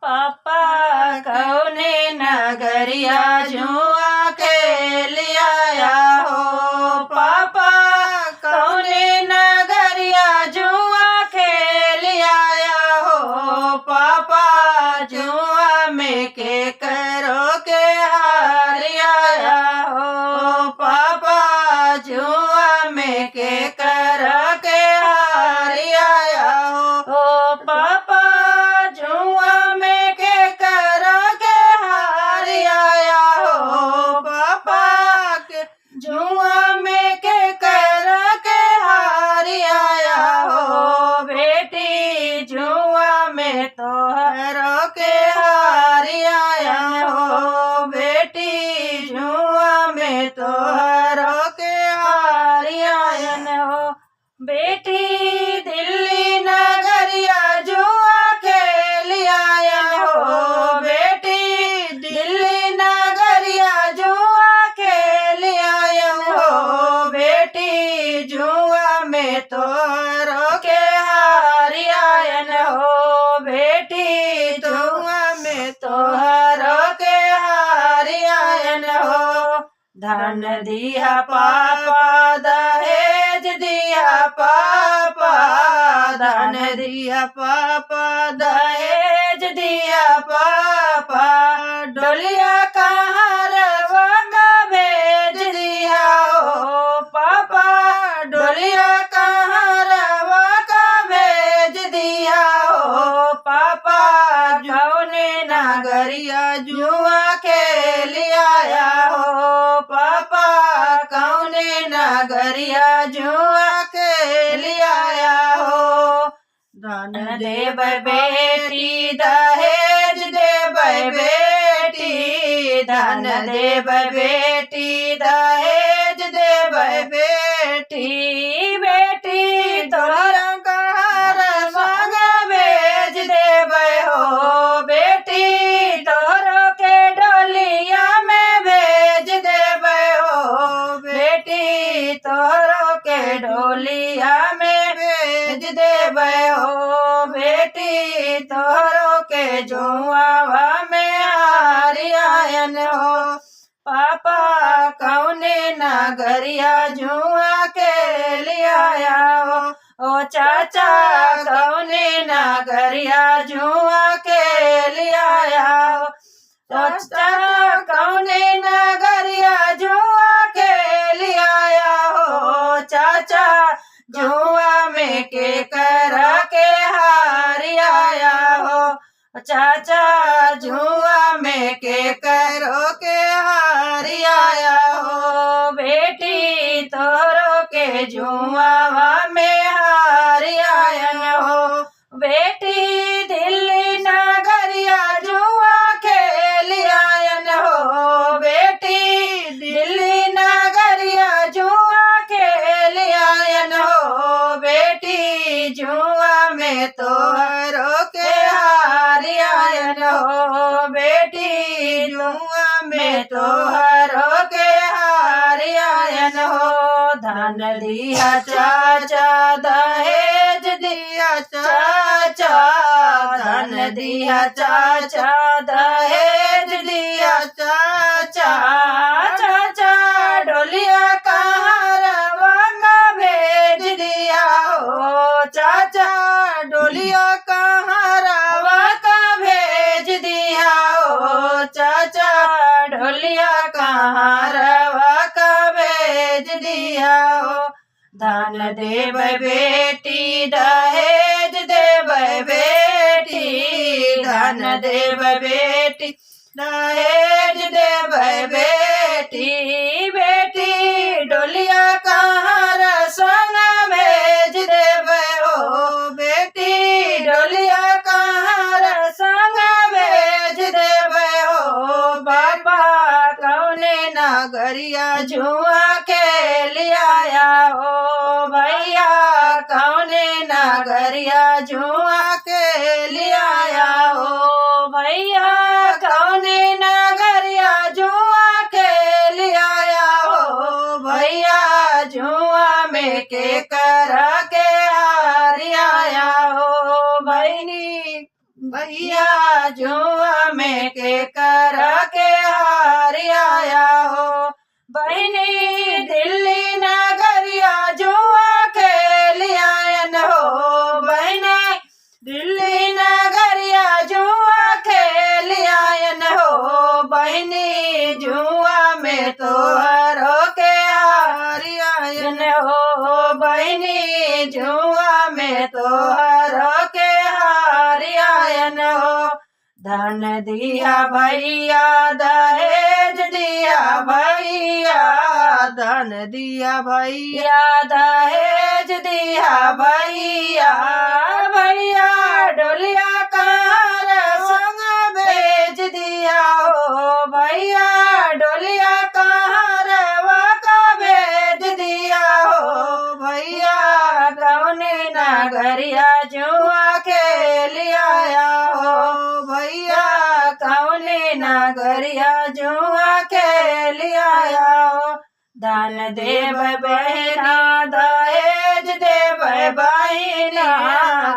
पापा कौने नगरिया जुआ खेल आया हो। पापा कौने नगरिया जुआ खेल आया हो। पापा जुआ में के करो के हार आया हो। पापा जुआ में के करो के हार आया हो। पापा जुआ में के करो के हार आया हो। पापा के जुआ में के करो के हार आया हो। बेटी जुआ में तोहरो के हार आया हो। बेटी जुआ में तोहरो के हार आया हो। बेटी दिल्ली नगरिया जुआ खेल आया हो। बेटी दिल्ली नगरिया जुआ खेल आया हो। बेटी जुआ में तोहरो के हार आया हो। बेटी जुआ में तोहरो के हार आया हो। धन दिया पापा दहेज दिया पापा। धन दिया पापा दहेज दिया पापा। डोलिया कहाँ रवा का भेज दिया हो। पापा डोलिया कहाँ रवा का भेज दिया हो। पापा कौने नगरिया जुआ खेल आया हो। पापा कौने नगरिया जुआ खेल आया हो। धन देव बेटी दहेज देव बेटी। धन देव बेटी दहेज देव बेटी। बेटी तोहरा कहार संग भेज देव हो। बेटी तोहरो के डोलिया में भेज देव हो। बेटी तोहरो के डोलिया में भेज देव हो। बेटी तोहरो के जुआवा में हार आयन हो। पापा कौने नगरिया जुआ खेल आया हो। ओ चाचा कौने नगरिया जुआ खेल आया हो। चाचा कौने नगरिया जुआ खेल आया हो। चाचा जुआ में के करा के हार आया हो। चाचा जुआ में के करो के हार आया हो। बेटी तोरो के जुआ में हार आया हो। बेटी दिल्ली नगरिया जुआ खेल आया हो। बेटी दिल्ली नगरिया जुआ खेल आया हो। बेटी जुआ में तोहरो के हार आया हो। बेटी जुआ में तोहरो के हार आया हो। धन दिया चाचा दहेज दिया चाचा। धन दिया चाचा दहेज दिया चाचा। चाचा डोलिया कहाँ रवा का भेज दिया हो। चाचा डोलिया कहाँ रवा का भेज दिया हो। चाचा डोलिया कहाँ रवा का भेज दिया हो। धन देव बेटी दहेज देव बेटी। धन देव बेटी दहेज देव बेटी। बेटी डोलिया कहाँ संग भेज देव हो। बेटी डोलिया कहाँ संग भेज देव हो। बाबा कौने नगरिया जुआ खेल आया हो। भैया कौने नगरिया जुआ खेल आया हो। भैया कौने नगरिया जुआ खेल आया हो। भैया जुआ में के करा के हार आया हो। बहनी भैया जुआ में के कर के हारी आया हो। बहिनी दिल्ली नगरिया जुआ खेल आयन हो। बहिनी दिल्ली नगरिया जुआ खेल आयन हो। बहिनी जुआ में तोहरो के हारी आयन हो। बहिनी जुआ में तोहरो के हारी आयन हो। धन दिया भैया दहेज दिया भैया। धन दिया भैया दहेज दिया भैया। भैया डोलिया कार संग भेज दिया हो। भैया डोलिया कार का भेज दिया हो। भैया कौने नगरिया जुआ खेल आया हो। भैया कौने नगरिया जुआ खेल आया हो। दान देव बहिना दहेज देव बहिना।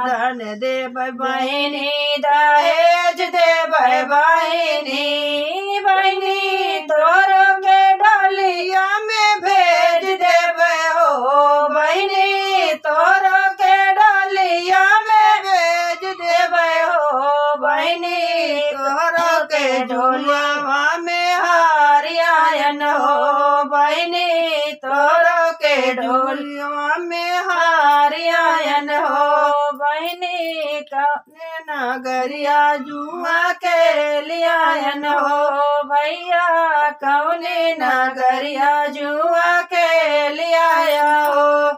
दान देव बहिनी दहेज देव बहिनी। बहिनी तोरो के डलिया में भेज देव हो। बहिनी तोरो के डलिया में भेज देव हो। बहिनी तोरो के झोलवा में हारी आयन हो। बहिनी तोरो के ढोलिया में हारी आयन हो। बहिनी कौने नगरिया जुआ खेल आयन हो। भैया कौने नगरिया जुआ खेल आया हो।